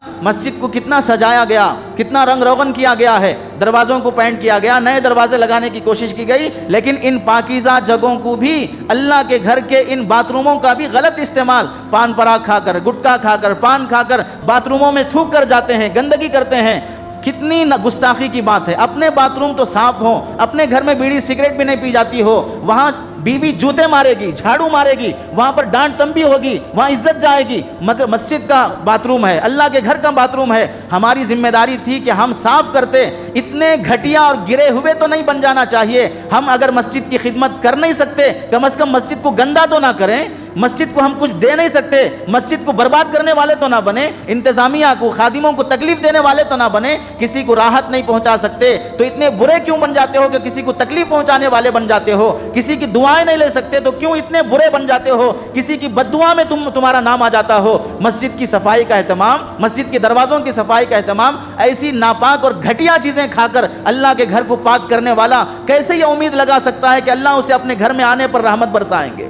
मस्जिद को कितना सजाया गया, कितना रंग रोगन किया गया है, दरवाज़ों को पेंट किया गया, नए दरवाजे लगाने की कोशिश की गई, लेकिन इन पाकीज़ा जगहों को भी, अल्लाह के घर के इन बाथरूमों का भी गलत इस्तेमाल, पान पराग खाकर, गुटखा खाकर, पान खाकर बाथरूमों में थूक कर जाते हैं, गंदगी करते हैं। कितनी गुस्ताखी की बात है। अपने बाथरूम तो साफ हो, अपने घर में बीड़ी सिगरेट भी नहीं पी जाती हो, वहाँ बीवी जूते मारेगी, झाड़ू मारेगी, वहाँ पर डांट तंबी होगी, वहाँ इज्जत जाएगी। मतलब मस्जिद का बाथरूम है, अल्लाह के घर का बाथरूम है, हमारी जिम्मेदारी थी कि हम साफ करते। इतने घटिया और गिरे हुए तो नहीं बन जाना चाहिए। हम अगर मस्जिद की खिदमत कर नहीं सकते, कम से कम मस्जिद को गंदा तो ना करें, मस्जिद को हम कुछ दे नहीं सकते, मस्जिद को बर्बाद करने वाले तो ना बने, इंतजामिया को, खादिमों को तकलीफ देने वाले तो ना बने, किसी को राहत नहीं पहुंचा सकते तो इतने बुरे क्यों बन जाते हो कि किसी को तकलीफ पहुंचाने वाले बन जाते हो, किसी की दुआएं नहीं ले सकते तो क्यों इतने बुरे बन जाते हो, किसी की बद्दुआ में तुम्हारा नाम आ जाता हो। मस्जिद की सफाई का एहतमाम, मस्जिद के दरवाज़ों की सफाई का एहतमाम, ऐसी नापाक और घटिया चीज़ें खाकर अल्लाह के घर को पाक करने वाला कैसे ये उम्मीद लगा सकता है कि अल्लाह उसे अपने घर में आने पर रहमत बरसाएंगे,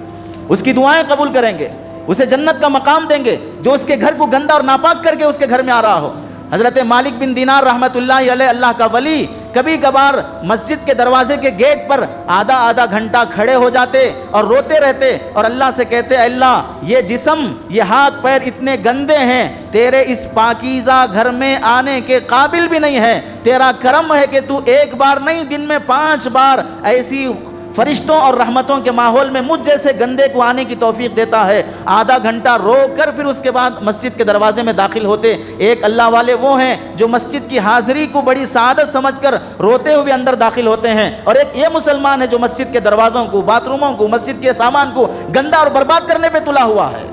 उसकी दुआएं कबूल करेंगे, उसे जन्नत का मकाम देंगे, जो उसके घर को गंदा और नापाक करके उसके घर में आ रहा हो। हज़रत मालिक बिन दीनार रहमतुल्लाहि अलैह, अल्लाह का वली, कभी कभार मस्जिद के दरवाजे के गेट पर आधा आधा घंटा खड़े हो जाते और रोते रहते और अल्लाह से कहते, अल्लाह ये जिस्म, ये हाथ पैर इतने गंदे हैं, तेरे इस पाकीज़ा घर में आने के काबिल भी नहीं है। तेरा करम है कि तू एक बार नहीं, दिन में 5 बार ऐसी फरिश्तों और रहमतों के माहौल में मुझ जैसे गंदे को आने की तौफीक देता है। आधा घंटा रो कर फिर उसके बाद मस्जिद के दरवाजे में दाखिल होते। एक अल्लाह वाले वो हैं जो मस्जिद की हाजिरी को बड़ी सादत समझकर रोते हुए अंदर दाखिल होते हैं, और एक ये मुसलमान है जो मस्जिद के दरवाज़ों को, बाथरूमों को, मस्जिद के सामान को गंदा और बर्बाद करने पर तुला हुआ है।